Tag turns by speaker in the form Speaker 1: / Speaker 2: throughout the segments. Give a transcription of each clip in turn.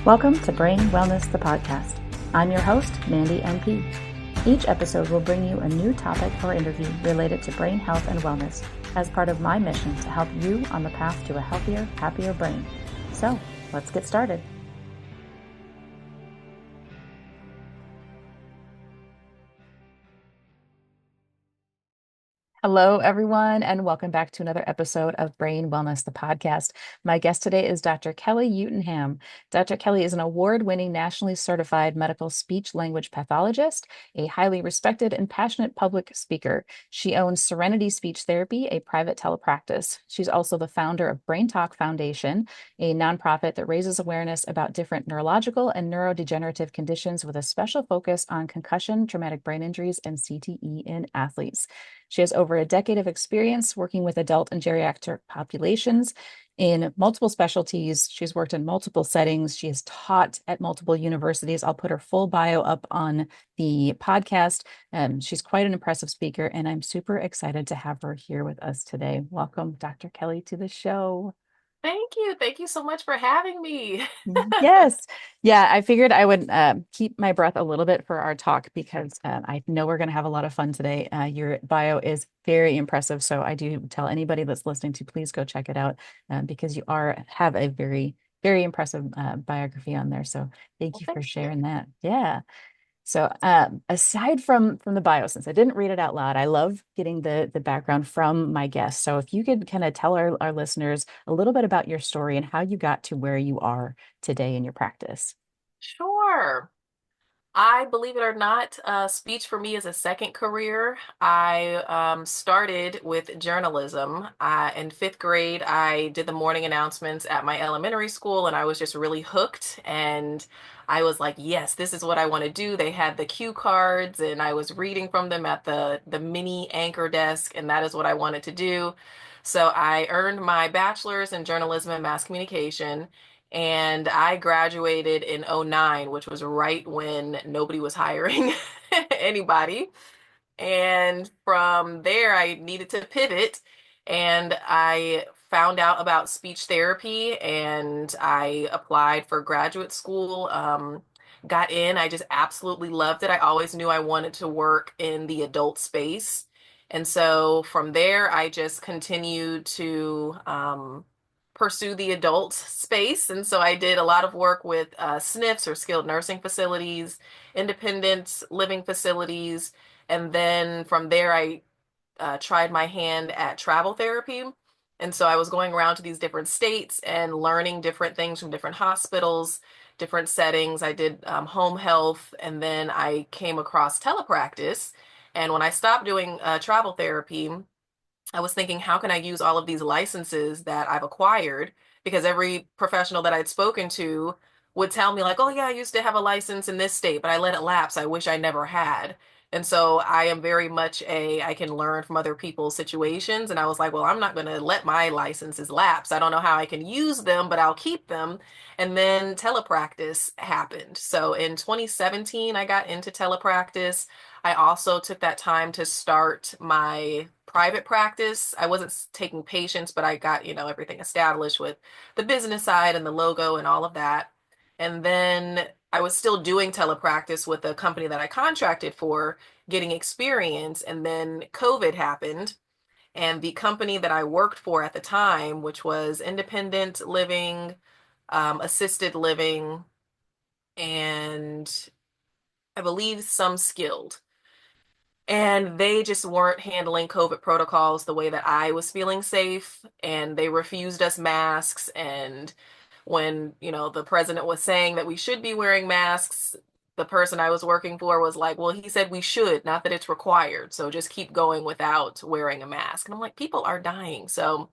Speaker 1: Welcome to Brain Wellness, the podcast. I'm your host, Mandy NP. Each episode will bring you a new topic or interview related to brain health and wellness as part of my mission to help you on the path to a healthier, happier brain. So, let's get started. Hello, everyone, and welcome back to another episode of Brain Wellness, the podcast. My guest today is Dr. Kelli Uitenham. Dr. Kelli is an award-winning, nationally certified medical speech language pathologist, a highly respected and passionate public speaker. She owns Serenity Speech Therapy, a private telepractice. She's also the founder of Brain Talk Foundation, a nonprofit that raises awareness about different neurological and neurodegenerative conditions with a special focus on concussion, traumatic brain injuries, and CTE in athletes. She has over a decade of experience working with adult and geriatric populations in multiple specialties. She's worked in multiple settings. She has taught at multiple universities. I'll put her full bio up on the podcast. She's quite an impressive speaker, and I'm super excited to have her here with us today. Welcome, Dr. Kelli, to the show.
Speaker 2: Thank you. Thank you so much for having me.
Speaker 1: Yes. Yeah, I figured I would keep my breath a little bit for our talk because I know we're going to have a lot of fun today. Your bio is very impressive. So I do tell anybody that's listening to please go check it out because you have a very, very impressive biography on there. So thank
Speaker 2: Well,
Speaker 1: you for
Speaker 2: thank you.
Speaker 1: sharing that. Yeah. So, aside from the bio, since I didn't read it out loud, I love getting the background from my guests. So, if you could kind of tell our listeners a little bit about your story and how you got to where you are today in your practice.
Speaker 2: Sure. I believe it or not, speech for me is a second career. I started with journalism. In fifth grade, I did the morning announcements at my elementary school, and I was just really hooked. And I was like, yes, this is what I want to do. They had the cue cards, and I was reading from them at the mini anchor desk, and that is what I wanted to do. So I earned my bachelor's in journalism and mass communication. And I graduated in '09, which was right when nobody was hiring anybody. And from there, I needed to pivot. And I found out about speech therapy and I applied for graduate school. Got in. I just absolutely loved it. I always knew I wanted to work in the adult space. And so from there, I just continued to pursue the adult space. And so I did a lot of work with SNFs or skilled nursing facilities, independent living facilities. And then from there, I tried my hand at travel therapy. And so I was going around to these different states and learning different things from different hospitals, different settings. I did home health, and then I came across telepractice. And when I stopped doing travel therapy, I was thinking, how can I use all of these licenses that I've acquired? Because every professional that I'd spoken to would tell me, like, oh, yeah, I used to have a license in this state, but I let it lapse. I wish I never had. And so I am very much I can learn from other people's situations. And I was like, well, I'm not going to let my licenses lapse. I don't know how I can use them, but I'll keep them. And then telepractice happened. So in 2017, I got into telepractice. I also took that time to start my private practice. I wasn't taking patients, but I got, everything established with the business side and the logo and all of that. And then I was still doing telepractice with a company that I contracted for, getting experience. And then COVID happened. And the company that I worked for at the time, which was independent living, assisted living, and I believe some skilled. And they just weren't handling COVID protocols the way that I was feeling safe. And they refused us masks. And when, the president was saying that we should be wearing masks, the person I was working for was like, well, he said we should, not that it's required. So just keep going without wearing a mask. And I'm like, people are dying. So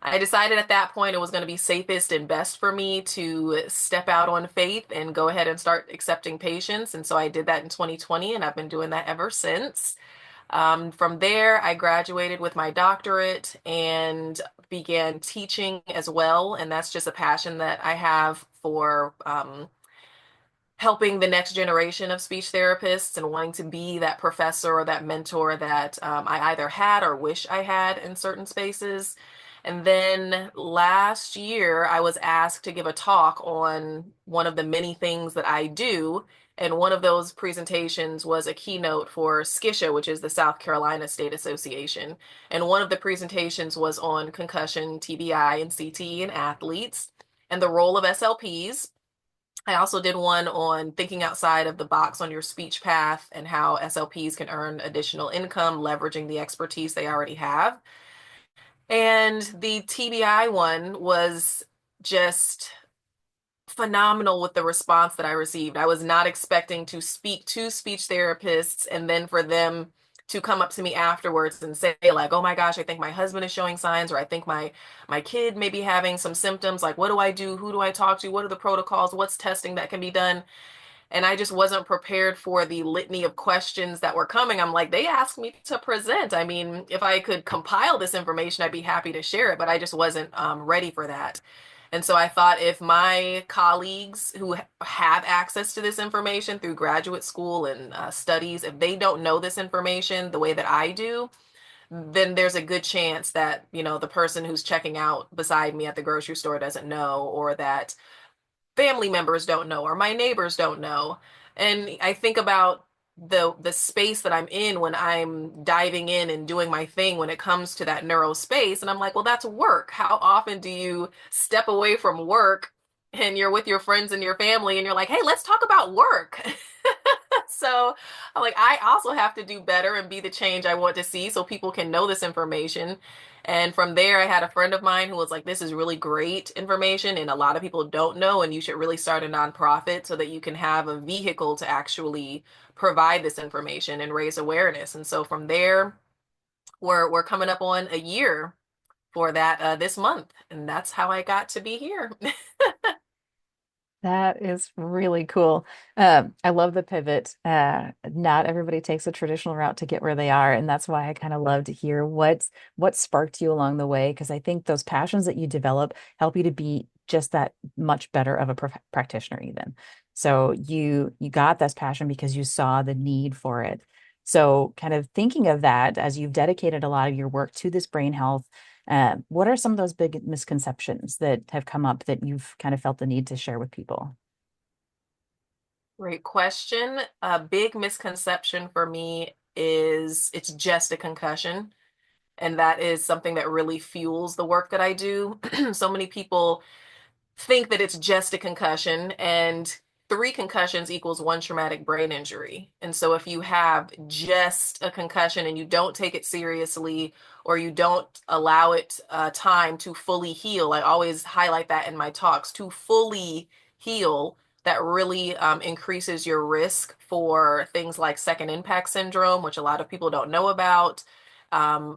Speaker 2: I decided at that point it was going to be safest and best for me to step out on faith and go ahead and start accepting patients. And so I did that in 2020, and I've been doing that ever since. From there, I graduated with my doctorate and began teaching as well. And that's just a passion that I have for helping the next generation of speech therapists and wanting to be that professor or that mentor that I either had or wish I had in certain spaces. And then last year, I was asked to give a talk on one of the many things that I do. And one of those presentations was a keynote for SCISA, which is the South Carolina State Association. And one of the presentations was on concussion, TBI, and CTE in athletes and the role of SLPs. I also did one on thinking outside of the box on your speech path and how SLPs can earn additional income, leveraging the expertise they already have. And the TBI one was just phenomenal with the response that I received. I was not expecting to speak to speech therapists and then for them to come up to me afterwards and say like, "Oh my gosh, I think my husband is showing signs, or I think my kid may be having some symptoms. Like, what do I do? Who do I talk to? What are the protocols? What's testing that can be done?" And I just wasn't prepared for the litany of questions that were coming. I'm like, they asked me to present. I mean, if I could compile this information, I'd be happy to share it, but I just wasn't ready for that. And so I thought if my colleagues who have access to this information through graduate school and studies, if they don't know this information the way that I do, then there's a good chance that, the person who's checking out beside me at the grocery store doesn't know, or that family members don't know or my neighbors don't know. And I think about the space that I'm in when I'm diving in and doing my thing when it comes to that neuro space. And I'm like, well, that's work. How often do you step away from work and you're with your friends and your family and you're like, hey, let's talk about work? So I'm like, I also have to do better and be the change I want to see so people can know this information. And from there, I had a friend of mine who was like, this is really great information, and a lot of people don't know, and you should really start a nonprofit so that you can have a vehicle to actually provide this information and raise awareness. And so from there, we're coming up on a year for that this month, and that's how I got to be here.
Speaker 1: That is really cool. I love the pivot. Not everybody takes a traditional route to get where they are, and that's why I kind of love to hear what sparked you along the way, because I think those passions that you develop help you to be just that much better of a practitioner even. So you got this passion because you saw the need for it. So kind of thinking of that as you've dedicated a lot of your work to this brain health, what are some of those big misconceptions that have come up that you've kind of felt the need to share with people?
Speaker 2: Great question. A big misconception for me is it's just a concussion. And that is something that really fuels the work that I do. So many people think that it's just a concussion, and three concussions equals one traumatic brain injury. And so if you have just a concussion and you don't take it seriously, or you don't allow it time to fully heal, I always highlight that in my talks, to fully heal, that really increases your risk for things like second impact syndrome, which a lot of people don't know about.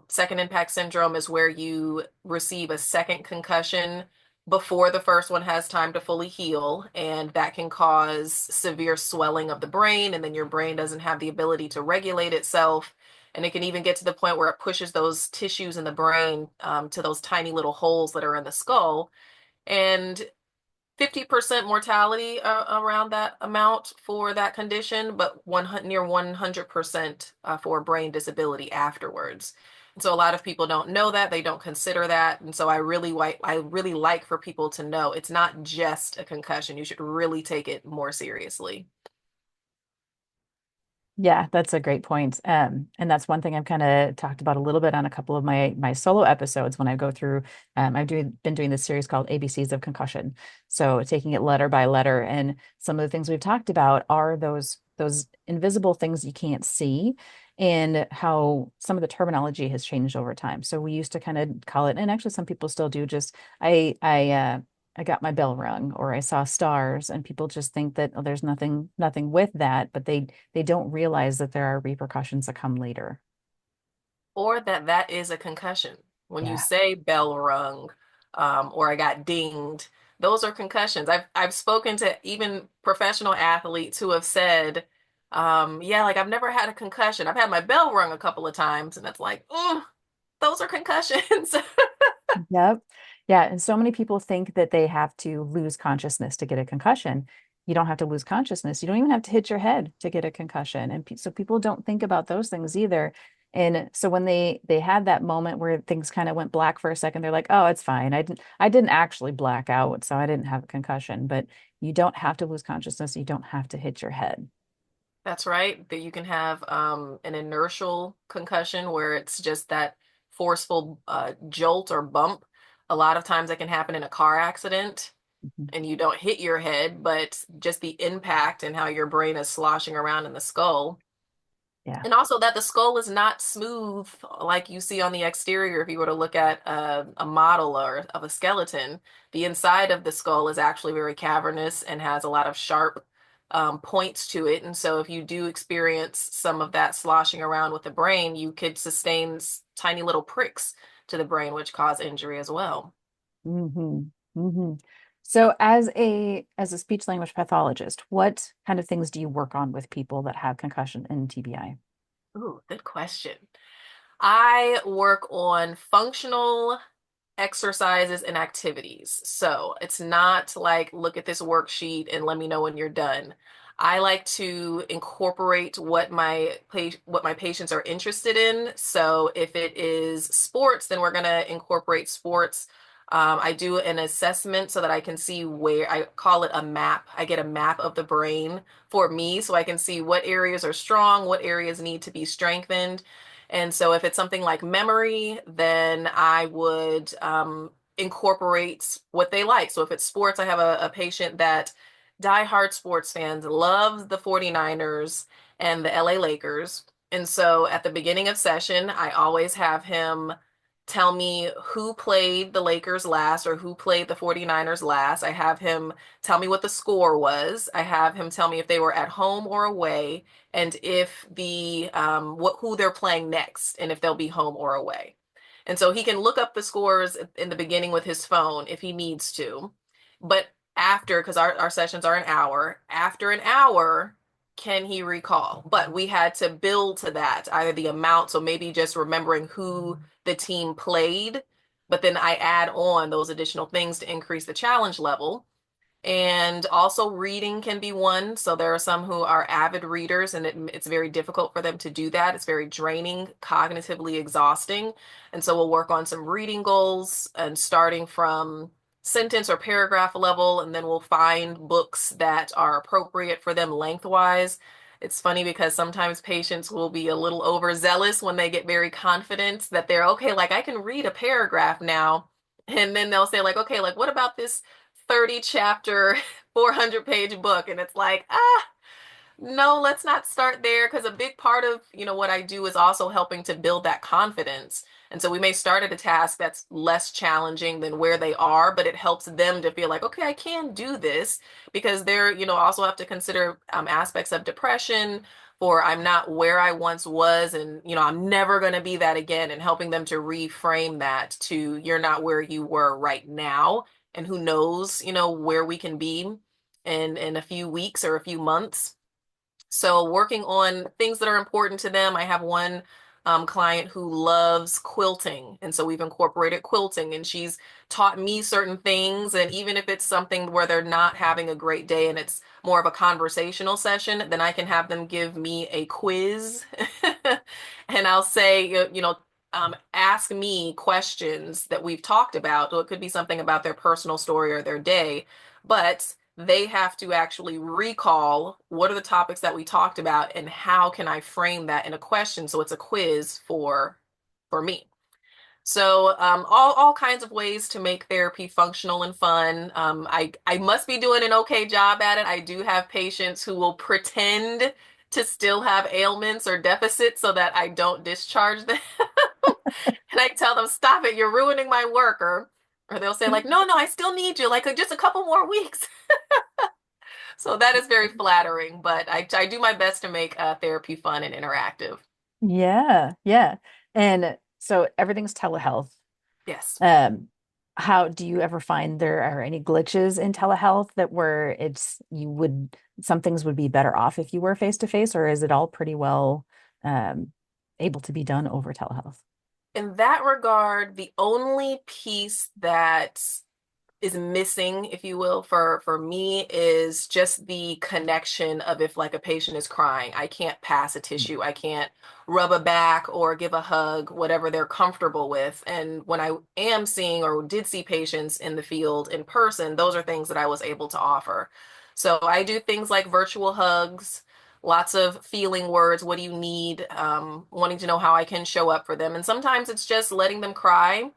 Speaker 2: Second impact syndrome is where you receive a second concussion before the first one has time to fully heal, and that can cause severe swelling of the brain, and then your brain doesn't have the ability to regulate itself. And it can even get to the point where it pushes those tissues in the brain to those tiny little holes that are in the skull. And 50% mortality around that amount for that condition, but near 100% for brain disability afterwards. And so a lot of people don't know that, they don't consider that. And so I really like for people to know it's not just a concussion. You should really take it more seriously.
Speaker 1: Yeah, that's a great point. And that's one thing I've kind of talked about a little bit on a couple of my solo episodes when I go through. Been doing this series called ABCs of Concussion. So taking it letter by letter, and some of the things we've talked about are those invisible things you can't see, and how some of the terminology has changed over time. So we used to kind of call it, and actually some people still do, just I got my bell rung, or I saw stars, and people just think that, oh, there's nothing with that, but they don't realize that there are repercussions that come later.
Speaker 2: Or that is a concussion. When you
Speaker 1: Yeah.
Speaker 2: say bell rung, or I got dinged, those are concussions. I've spoken to even professional athletes who have said, yeah, like I've never had a concussion. I've had my bell rung a couple of times, and it's like, those are concussions.
Speaker 1: Yep. Yeah. And so many people think that they have to lose consciousness to get a concussion. You don't have to lose consciousness. You don't even have to hit your head to get a concussion. And so people don't think about those things either. And so when they had that moment where things kind of went black for a second, they're like, "Oh, it's fine. I didn't actually black out, so I didn't have a concussion." But you don't have to lose consciousness. You don't have to hit your head.
Speaker 2: That's right. That you can have an inertial concussion where it's just that forceful jolt or bump. A lot of times that can happen in a car accident
Speaker 1: Mhm.
Speaker 2: and you don't hit your head, but just the impact and how your brain is sloshing around in the skull.
Speaker 1: Yeah.
Speaker 2: And also that the skull is not smooth like you see on the exterior. If you were to look at a model or of a skeleton, the inside of the skull is actually very cavernous and has a lot of sharp points to it. And so if you do experience some of that sloshing around with the brain, you could sustain tiny little pricks to the brain, which cause injury as well.
Speaker 1: Hmm. Hmm. So as a speech language pathologist, what kind of things do you work on with people that have concussion and TBI?
Speaker 2: Ooh, good question. I work on functional exercises and activities. So it's not like, look at this worksheet and let me know when you're done. I like to incorporate what my patients are interested in. So if it is sports, then we're going to incorporate sports. I do an assessment so that I can see where I call it a map. I get a map of the brain for me so I can see what areas are strong, what areas need to be strengthened. And so if it's something like memory, then I would incorporate what they like. So if it's sports, I have a patient that diehard sports fans loves the 49ers and the LA Lakers. And so at the beginning of session, I always have him tell me who played the Lakers last or who played the 49ers last. I have him tell me what the score was. I have him tell me if they were at home or away and if the what who they're playing next and if they'll be home or away. And so he can look up the scores in the beginning with his phone if he needs to. But after, because our sessions are an hour, after an hour, can he recall? But we had to build to that, either the amount, so maybe just remembering who the team played, but then I add on those additional things to increase the challenge level. And also reading can be one. So there are some who are avid readers and it's very difficult for them to do that. It's very draining, cognitively exhausting. And so we'll work on some reading goals and starting from sentence or paragraph level, and then we'll find books that are appropriate for them lengthwise. It's funny because sometimes patients will be a little overzealous when they get very confident that they're okay, like I can read a paragraph now. And then they'll say, like, okay, like what about this 30 chapter, 400-page book? And it's like, no, let's not start there because a big part of, what I do is also helping to build that confidence. And so we may start at a task that's less challenging than where they are, but it helps them to feel like, okay, I can do this because they're, also have to consider aspects of depression or I'm not where I once was and, I'm never going to be that again and helping them to reframe that to you're not where you were right now. And who knows, where we can be in a few weeks or a few months. So working on things that are important to them. I have one client who loves quilting, and so we've incorporated quilting, and she's taught me certain things. And even if it's something where they're not having a great day and it's more of a conversational session, then I can have them give me a quiz, and I'll say, ask me questions that we've talked about. So it could be something about their personal story or their day, but they have to actually recall what are the topics that we talked about and how can I frame that in a question so it's a quiz for me. So all kinds of ways to make therapy functional and fun. I must be doing an okay job at it. I do have patients who will pretend to still have ailments or deficits so that I don't discharge them. And I tell them, stop it, you're ruining my work. Or they'll say like, no, no, I still need you, like just a couple more weeks. So that is very flattering, but I do my best to make therapy fun and interactive.
Speaker 1: Yeah, yeah. And so everything's telehealth.
Speaker 2: Yes.
Speaker 1: Um, how do you ever find there are any glitches in telehealth that where some things would be better off if you were face to face, or is it all pretty well um able to be done over telehealth?
Speaker 2: In that regard, the only piece that is missing, if you will, for me is just the connection of if like a patient is crying, I can't pass a tissue, I can't rub a back or give a hug, whatever they're comfortable with. And when I am seeing or did see patients in the field in person, those are things that I was able to offer. So I do things like virtual hugs, lots of feeling words. What do you need? Wanting to know how I can show up for them. And sometimes it's just letting them cry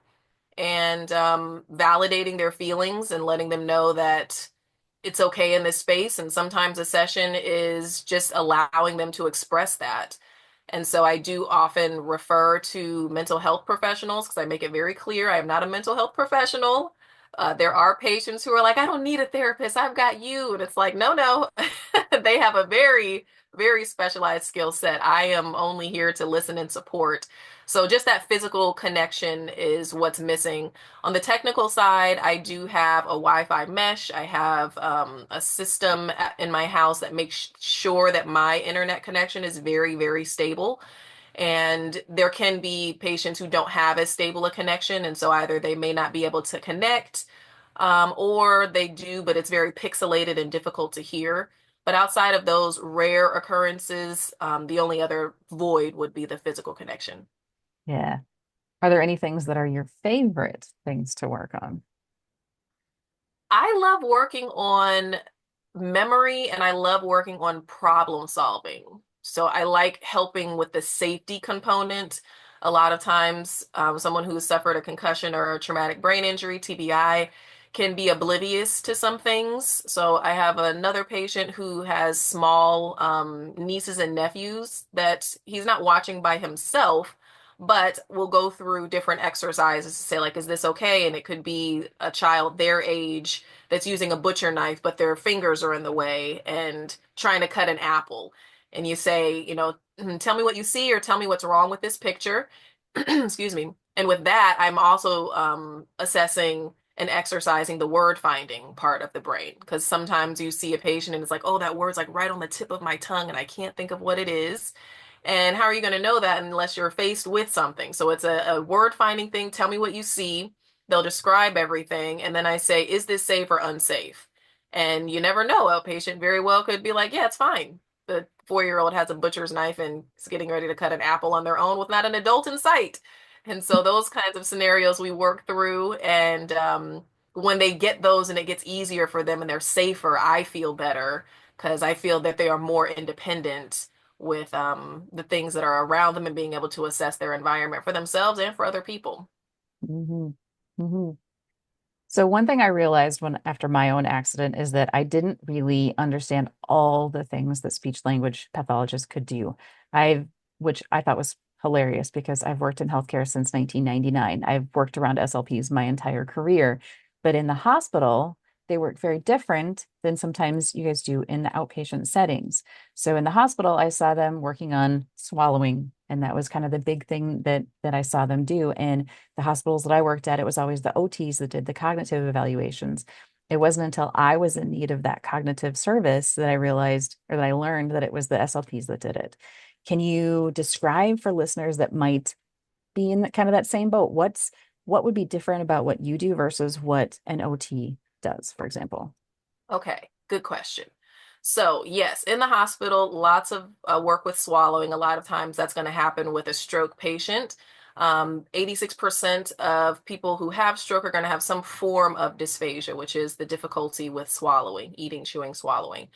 Speaker 2: and validating their feelings and letting them know that it's okay in this space. And sometimes a session is just allowing them to express that. And so I do often refer to mental health professionals because I make it very clear I am not a mental health professional. There are patients who are like, I don't need a therapist. I've got you. And it's like, no, no. They have a very, very specialized skill set. I am only here to listen and support. So just that physical connection is what's missing. On the technical side, I do have a Wi-Fi mesh. I have a system in my house that makes sure that my internet connection is very, very stable. And there can be patients who don't have as stable a connection, and so either they may not be able to connect, or they do, but it's very pixelated and difficult to hear. But outside of those rare occurrences, the only other void would be the physical connection.
Speaker 1: Yeah. Are there any things that are your favorite things to work on?
Speaker 2: I love working on memory and I love working on problem solving. So I like helping with the safety component. A lot of times, someone who's suffered a concussion or a traumatic brain injury, TBI, can be oblivious to some things. So I have another patient who has small nieces and nephews that he's not watching by himself, but we'll go through different exercises to say, like, is this okay? And it could be a child their age that's using a butcher knife, but their fingers are in the way and trying to cut an apple. And you say, tell me what you see or tell me what's wrong with this picture. Excuse me. And with that, I'm also assessing and exercising the word finding part of the brain. Because sometimes you see a patient and it's like, oh, that word's like right on the tip of my tongue and I can't think of what it is. And how are you going to know that unless you're faced with something? So it's a word finding thing. Tell me what you see. They'll describe everything. And then I say, is this safe or unsafe? And you never know. A patient very well could be like, yeah, it's fine. The 4-year-old has a butcher's knife and is getting ready to cut an apple on their own with not an adult in sight. And so those kinds of scenarios we work through. And when they get those and it gets easier for them and they're safer, I feel better because I feel that they are more independent with the things that are around them and being able to assess their environment for themselves and for other people.
Speaker 1: Hmm. Hmm. So one thing I realized when after my own accident is that I didn't really understand all the things that speech language pathologists could do. I've, which I thought was hilarious because I've worked in healthcare since 1999. I've worked around SLPs my entire career, but in the hospital, they work very different than sometimes you guys do in the outpatient settings. So in the hospital, I saw them working on swallowing, and that was kind of the big thing that I saw them do. And the hospitals that I worked at, it was always the OTs that did the cognitive evaluations. It wasn't until I was in need of that cognitive service that I realized or that I learned that it was the SLPs that did it. Can you describe for listeners that might be in kind of that same boat? What would be different about what you do versus what an OT does, for example?
Speaker 2: Okay, good question. So, yes, in the hospital, lots of work with swallowing. A lot of times that's going to happen with a stroke patient. 86% of people who have stroke are going to have some form of dysphagia, which is the difficulty with swallowing, eating, chewing, swallowing.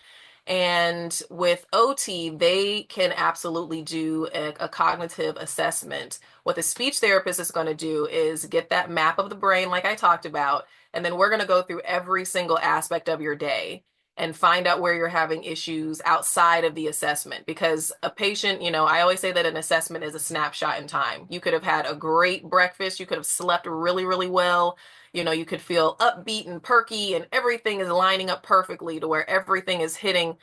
Speaker 2: And with OT, they can absolutely do a cognitive assessment. What the speech therapist is going to do is get that map of the brain, like I talked about, and then we're going to go through every single aspect of your day and find out where you're having issues outside of the assessment. Because a patient, I always say that an assessment is a snapshot in time. You could have had a great breakfast, you could have slept really, really well. You could feel upbeat and perky, and everything is lining up perfectly to where everything is hitting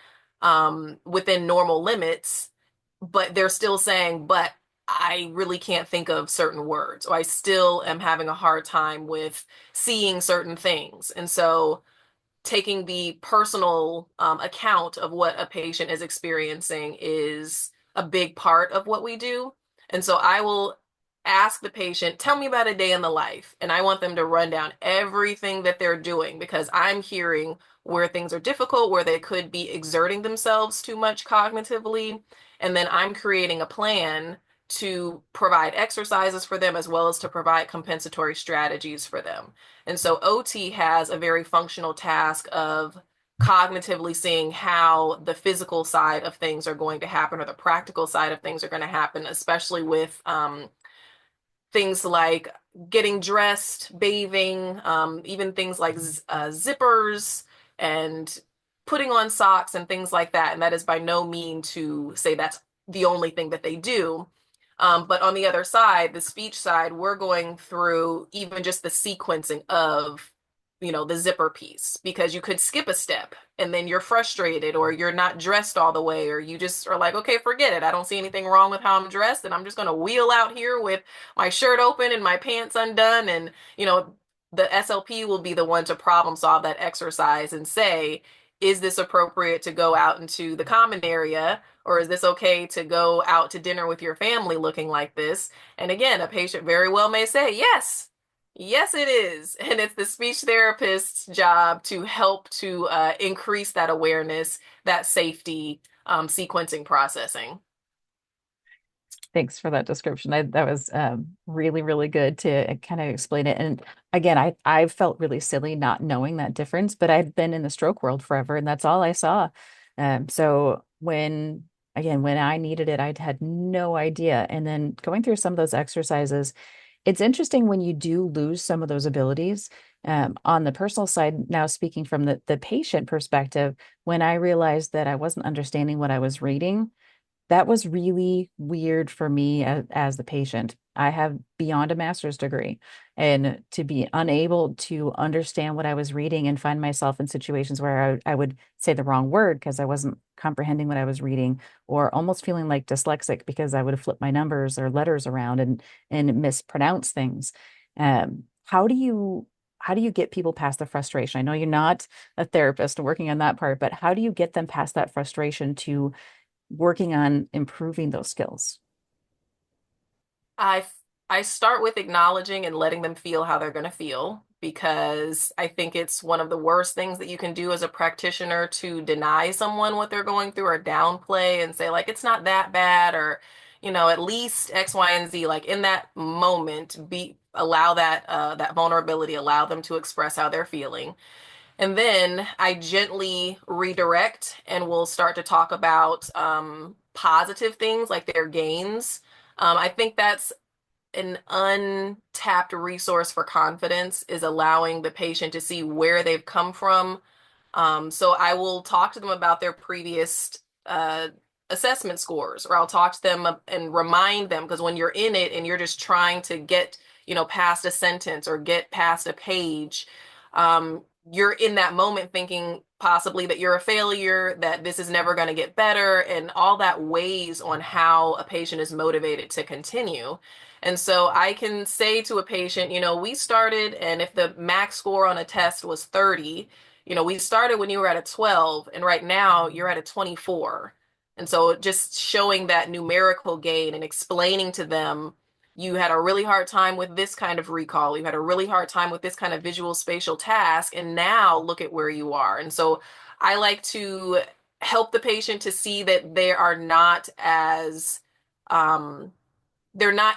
Speaker 2: within normal limits, but they're still saying, but I really can't think of certain words, or I still am having a hard time with seeing certain things. And so taking the personal account of what a patient is experiencing is a big part of what we do. And so I will ask the patient, tell me about a day in the life. And I want them to run down everything that they're doing because I'm hearing where things are difficult, where they could be exerting themselves too much cognitively. And then I'm creating a plan to provide exercises for them as well as to provide compensatory strategies for them. And so OT has a very functional task of cognitively seeing how the physical side of things are going to happen or the practical side of things are going to happen, especially with things like getting dressed, bathing, even things like zippers and putting on socks and things like that. And that is by no mean to say that's the only thing that they do. But on the other side, the speech side, we're going through even just the sequencing of, the zipper piece because you could skip a step and then you're frustrated or you're not dressed all the way or you just are like, okay, forget it. I don't see anything wrong with how I'm dressed and I'm just going to wheel out here with my shirt open and my pants undone. And, the SLP will be the one to problem solve that exercise and say, is this appropriate to go out into the common area? Or is this okay to go out to dinner with your family looking like this? And again, a patient very well may say, yes, yes, it is. And it's the speech therapist's job to help to increase that awareness, that safety, sequencing processing.
Speaker 1: Thanks for that description. That was really, really good to kind of explain it. And again, I felt really silly not knowing that difference, but I'd been in the stroke world forever, and that's all I saw. So when I needed it, I'd had no idea. And then going through some of those exercises, it's interesting when you do lose some of those abilities. On the personal side, now speaking from the patient perspective, when I realized that I wasn't understanding what I was reading, that was really weird for me as the patient. I have beyond a master's degree, and to be unable to understand what I was reading and find myself in situations where I would say the wrong word because I wasn't comprehending what I was reading, or almost feeling like dyslexic because I would flip my numbers or letters around and mispronounce things. How do you get people past the frustration? I know you're not a therapist working on that part, but how do you get them past that frustration to working on improving those skills?
Speaker 2: I I start with acknowledging and letting them feel how they're going to feel because I think it's one of the worst things that you can do as a practitioner to deny someone what they're going through or downplay and say like it's not that bad or at least X, Y, and Z. Like in that moment, be allow that vulnerability, allow them to express how they're feeling. And then I gently redirect and we'll start to talk about positive things like their gains. I think that's an untapped resource for confidence is allowing the patient to see where they've come from. So I will talk to them about their previous uh, assessment scores, or I'll talk to them and remind them because when you're in it and you're just trying to get, past a sentence or get past a page, you're in that moment thinking possibly that you're a failure, that this is never going to get better, and all that weighs on how a patient is motivated to continue. And so I can say to a patient, we started, and if the max score on a test was 30, we started when you were at a 12, and right now you're at a 24. And so just showing that numerical gain and explaining to them, you had a really hard time with this kind of recall, you had a really hard time with this kind of visual spatial task, and now look at where you are. And so I like to help the patient to see that they are not as um, they're not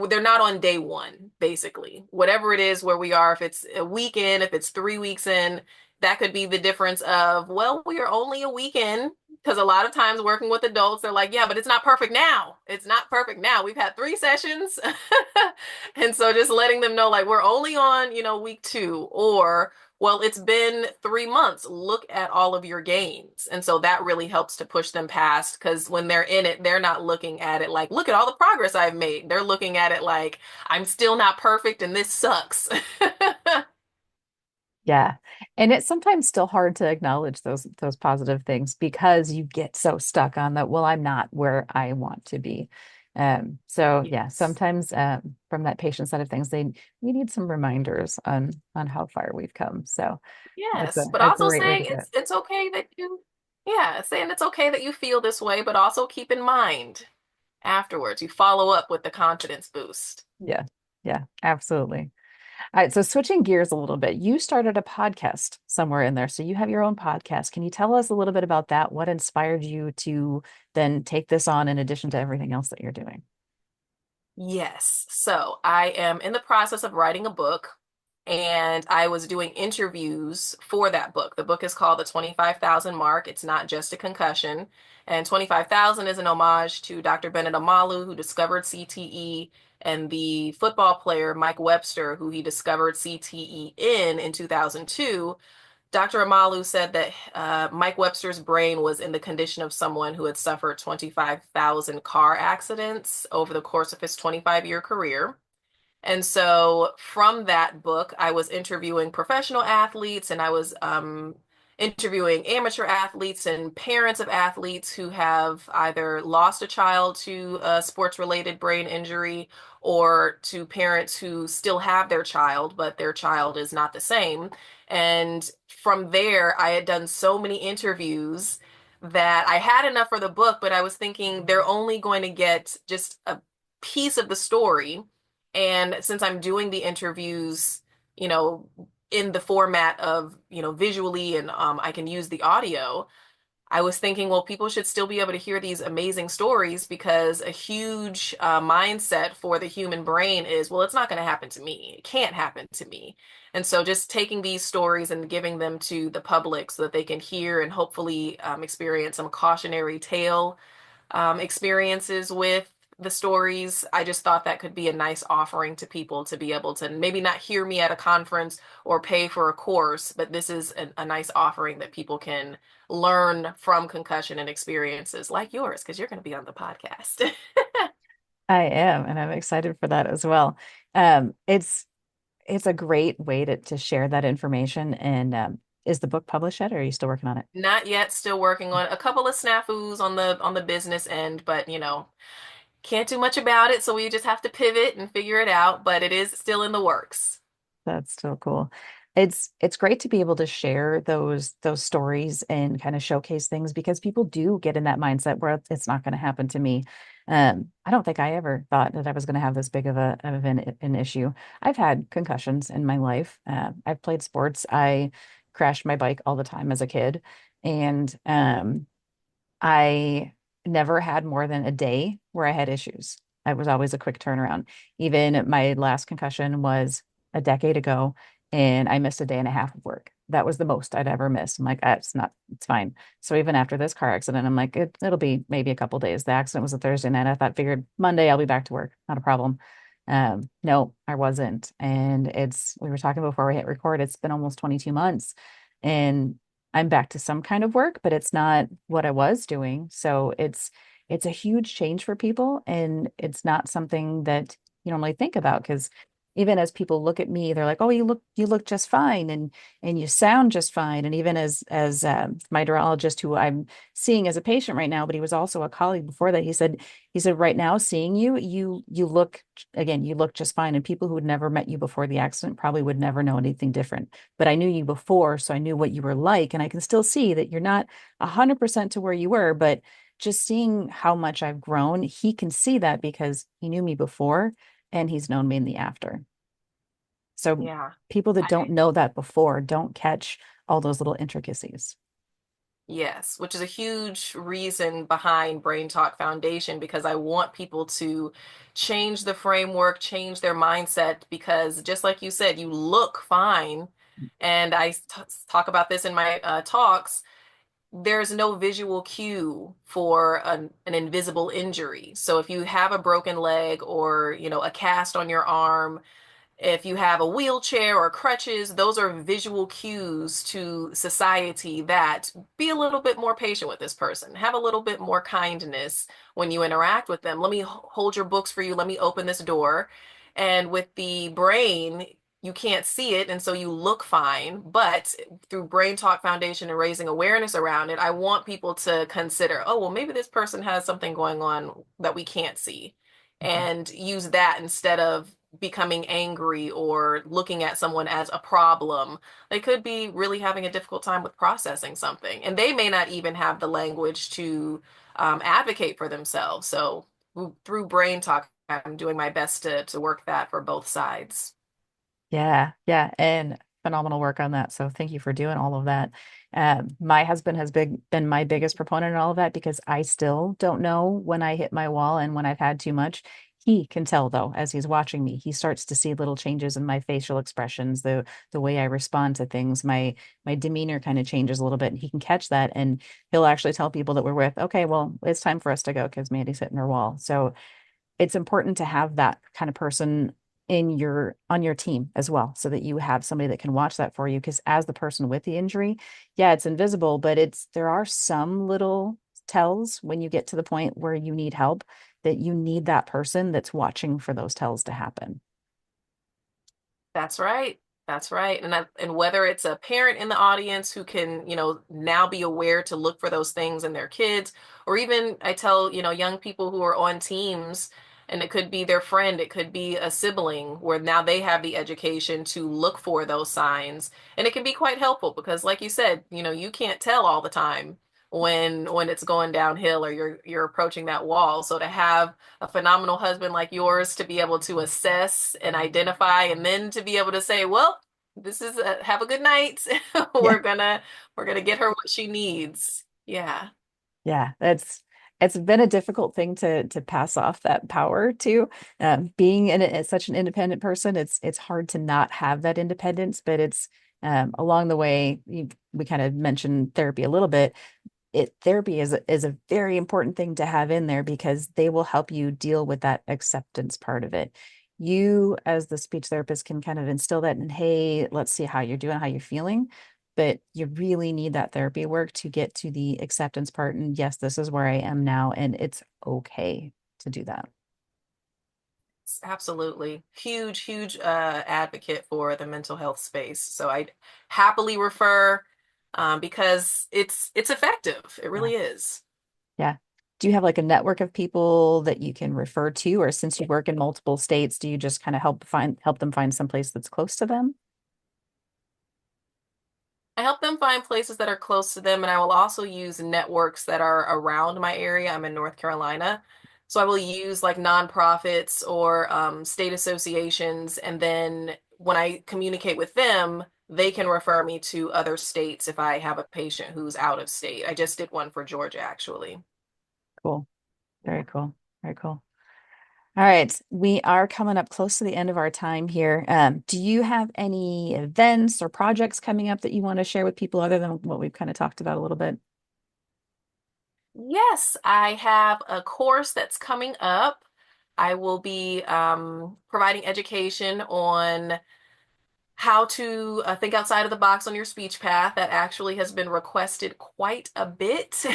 Speaker 2: they're not on day one, basically. Whatever it is where we are, if it's a week in, if it's 3 weeks in, that could be the difference of, well, we are only a week in. Because a lot of times working with adults, they're like, yeah, but it's not perfect now. It's not perfect now. We've had 3 sessions. And so just letting them know, like, we're only on, week two, or well, it's been 3 months. Look at all of your gains. And so that really helps to push them past because when they're in it, they're not looking at it like, look at all the progress I've made. They're looking at it like, I'm still not perfect and this sucks.
Speaker 1: Yeah. And it's sometimes still hard to acknowledge those positive things because you get so stuck on that, well, I'm not where I want to be. So yeah,
Speaker 2: Yes.
Speaker 1: sometimes from that patient side of things, we need some reminders on how far we've come. So that's
Speaker 2: Yes. But
Speaker 1: a
Speaker 2: also
Speaker 1: great way to
Speaker 2: saying
Speaker 1: do it.
Speaker 2: it's okay that you, yeah, saying it's okay that you feel this way, but also keep in mind. afterwards. You follow up with the confidence boost.
Speaker 1: Yeah. Yeah, absolutely. All right, so switching gears a little bit, you started a podcast somewhere in there. So you have your own podcast. Can you tell us a little bit about that? What inspired you to then take this on in addition to everything else that you're doing?
Speaker 2: Yes. So I am in the process of writing a book and I was doing interviews for that book. The book is called The 25,000 Mark. It's not just a concussion. And 25,000 is an homage to Dr. Bennett Omalu, who discovered CTE, and the football player Mike Webster, who he discovered CTE in 2002. Dr. Amalu said that Mike Webster's brain was in the condition of someone who had suffered 25,000 car accidents over the course of his 25-year career. And so from that book, I was interviewing professional athletes and I was interviewing amateur athletes and parents of athletes who have either lost a child to a sports-related brain injury or to parents who still have their child, but their child is not the same. And from there, I had done so many interviews that I had enough for the book, but I was thinking they're only going to get just a piece of the story. And since I'm doing the interviews, you know, in the format of, visually and I can use the audio, I was thinking, well, people should still be able to hear these amazing stories because a huge mindset for the human brain is, well, it's not going to happen to me. It can't happen to me. And so just taking these stories and giving them to the public so that they can hear and hopefully experience some cautionary tale experiences with the stories. I just thought that could be a nice offering to people to be able to maybe not hear me at a conference or pay for a course, but this is a nice offering that people can learn from concussion and experiences like yours, because you're going to be on the podcast.
Speaker 1: I am, and I'm excited for that as well. It's a great way to share that information. And is the book published yet, or are you still working on it?
Speaker 2: Not yet, still working on a couple of snafus on the business end, but can't do much about it, so we just have to pivot and figure it out, but it is still in the works.
Speaker 1: That's so cool. It's great to be able to share those stories and kind of showcase things because people do get in that mindset where it's not going to happen to me. I don't think I ever thought that I was going to have this big of an issue. I've had concussions in my life. I've played sports. I crashed my bike all the time as a kid, and I never had more than a day where I had issues. It was always a quick turnaround. Even my last concussion was a decade ago, and I missed a day and a half of work. That was the most I'd ever missed. I'm like, it's not, it's fine. So even after this car accident, I'm like, it'll be maybe a couple days. The accident was a Thursday night. I thought, figured Monday I'll be back to work. Not a problem. No, I wasn't. And we were talking before we hit record, it's been almost 22 months. And I'm back to some kind of work, but it's not what I was doing. So it's a huge change for people, and it's not something that you normally think about because even as people look at me, they're like, "Oh, you look just fine, and you sound just fine." And even as my neurologist, who I'm seeing as a patient right now, but he was also a colleague before that, he said right now, seeing you look again, you look just fine. And people who had never met you before the accident probably would never know anything different. But I knew you before, so I knew what you were like, and I can still see that you're not 100% to where you were, but just seeing how much I've grown, he can see that because he knew me before and he's known me in the after. So
Speaker 2: Yeah.
Speaker 1: people that don't
Speaker 2: I,
Speaker 1: know that before don't catch all those little intricacies.
Speaker 2: yes, which is a huge reason behind Brain Talk Foundation because I want people to change the framework, change their mindset because just like you said, you look fine. And talk about this in my talks. There's no visual cue for an invisible injury. So if you have a broken leg or, a cast on your arm, if you have a wheelchair or crutches, those are visual cues to society that be a little bit more patient with this person. Have a little bit more kindness when you interact with them. Let me hold your books for you. Let me open this door. And with the brain, you can't see it, and so you look fine. But through Brain Talk Foundation and raising awareness around it, I want people to consider, oh, well, maybe this person has something going on that we can't see,
Speaker 1: Mhm.
Speaker 2: and use that instead of becoming angry or looking at someone as a problem. They could be really having a difficult time with processing something, and they may not even have the language to advocate for themselves. So through Brain Talk, I'm doing my best to work that for both sides.
Speaker 1: Yeah, yeah, and phenomenal work on that. So thank you for doing all of that. My husband has been my biggest proponent in all of that because I still don't know when I hit my wall and when I've had too much. He can tell though, as he's watching me, he starts to see little changes in my facial expressions, the way I respond to things, my demeanor kind of changes a little bit, and he can catch that, and he'll actually tell people that we're with, okay, well, it's time for us to go because Mandy's hitting her wall. So it's important to have that kind of person in your on your team as well so that you have somebody that can watch that for you because as the person with the injury, yeah, it's invisible, but it's there are some little tells when you get to the point where you need help that you need that person that's watching for those tells to happen.
Speaker 2: That's right. That's right. And whether it's a parent in the audience who can, now be aware to look for those things in their kids, or even I tell, young people who are on teams, and it could be their friend, it could be a sibling, where now they have the education to look for those signs. And it can be quite helpful because like you said, you can't tell all the time when it's going downhill or you're approaching that wall. So to have a phenomenal husband like yours to be able to assess and identify and then to be able to say, well, this is have a good night.
Speaker 1: Yeah.
Speaker 2: We're gonna get her what she needs. Yeah.
Speaker 1: Yeah, it's been a difficult thing to pass off that power to. Being as such an independent person, it's hard to not have that independence, but it's along the way, we kind of mentioned therapy a little bit. Therapy is a very important thing to have in there because they will help you deal with that acceptance part of it. You, as the speech therapist, can kind of instill that in, hey, let's see how you're doing, how you're feeling. But you really need that therapy work to get to the acceptance part. And yes, this is where I am now, and it's okay to do that.
Speaker 2: Absolutely. Huge, huge advocate for the mental health space. So I happily refer because it's effective. It
Speaker 1: Yeah.
Speaker 2: really is.
Speaker 1: Yeah. Do you have like a network of people that you can refer to, or since you work in multiple states, do you just kind of help them find someplace that's close to them?
Speaker 2: I help them find places that are close to them, and I will also use networks that are around my area. I'm in North Carolina. So I will use like nonprofits or state associations, and then when I communicate with them, they can refer me to other states if I have a patient who's out of state. I just did one for Georgia, actually.
Speaker 1: Cool. Very cool. Very cool. All right, we are coming up close to the end of our time here. Do you have any events or projects coming up that you want to share with people other than what we've kind of talked about a little bit?
Speaker 2: Yes, I have a course that's coming up. I will be providing education on how to think outside of the box on your speech path. That actually has been requested quite a bit.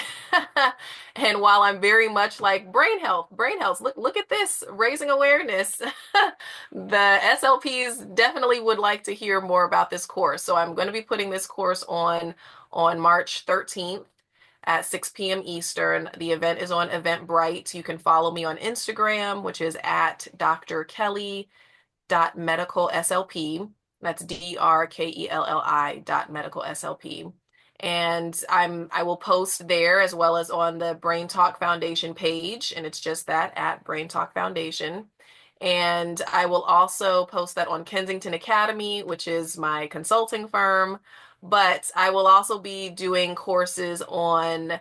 Speaker 2: And while I'm very much like brain health, look at this, raising awareness, the SLPs definitely would like to hear more about this course. So I'm going to be putting this course on March 13th at 6 p.m. Eastern. The event is on Eventbrite. You can follow me on Instagram, which is at Dr. Kelly medical SLP. That's DRKELLI medical SLP. And I will post there as well as on the Brain Talk Foundation page, and it's just that at Brain Talk Foundation. And I will also post that on Kensington Academy, which is my consulting firm. But I will also be doing courses on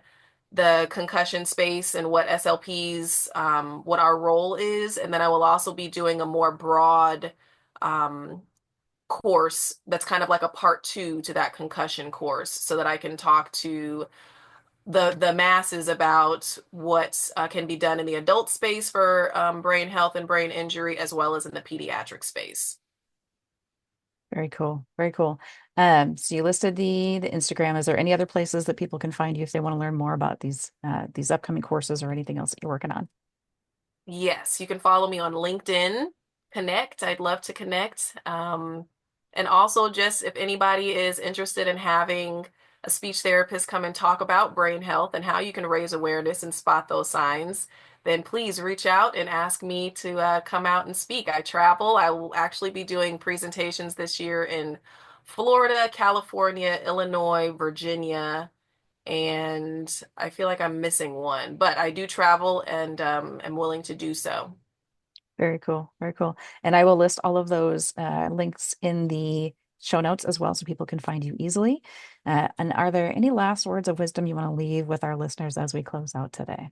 Speaker 2: the concussion space and what SLPs, what our role is. And then I will also be doing a more broad um, course that's kind of like a part two to that concussion course so that I can talk to the masses about what can be done in the adult space for brain health and brain injury as well as in the pediatric space.
Speaker 1: Very cool. Very cool. So you listed the Instagram. Is there any other places that people can find you if they want to learn more about these upcoming courses or anything else that you're working on?
Speaker 2: Yes, you can follow me on LinkedIn, connect. I'd love to connect. And also just if anybody is interested in having a speech therapist come and talk about brain health and how you can raise awareness and spot those signs, then please reach out and ask me to come out and speak. I travel. I will actually be doing presentations this year in Florida, California, Illinois, Virginia, and I feel like I'm missing one, but I do travel and am willing to do so.
Speaker 1: Very cool. Very cool. And I will list all of those links in the show notes as well so people can find you easily. And are there any last words of wisdom you want to leave with our listeners as we close out today?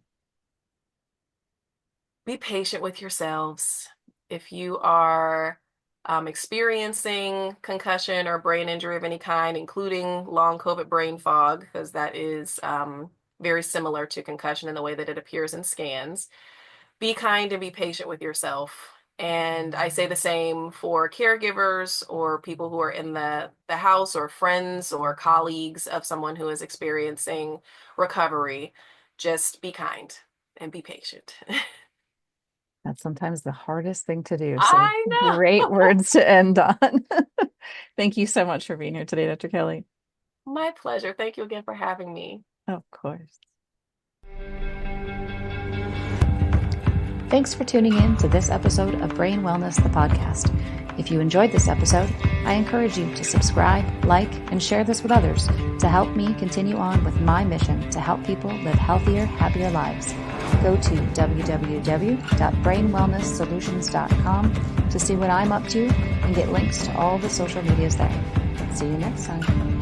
Speaker 2: Be patient with yourselves. If you are experiencing concussion or brain injury of any kind, including long COVID brain fog, because that is very similar to concussion in the way that it appears in scans, be kind and be patient with yourself. And I say the same for caregivers or people who are in the house or friends or colleagues of someone who is experiencing recovery. Just be kind and be patient.
Speaker 1: That's sometimes the hardest thing to do. So
Speaker 2: I
Speaker 1: great
Speaker 2: know.
Speaker 1: words to end on. Thank you so much for being here today, Dr. Kelli.
Speaker 2: My pleasure. Thank you again for having me.
Speaker 1: Of course. Thanks for tuning in to this episode of Brain Wellness, the podcast. If you enjoyed this episode, I encourage you to subscribe, like, and share this with others to help me continue on with my mission to help people live healthier, happier lives. Go to www.brainwellnesssolutions.com to see what I'm up to and get links to all the social medias there. See you next time.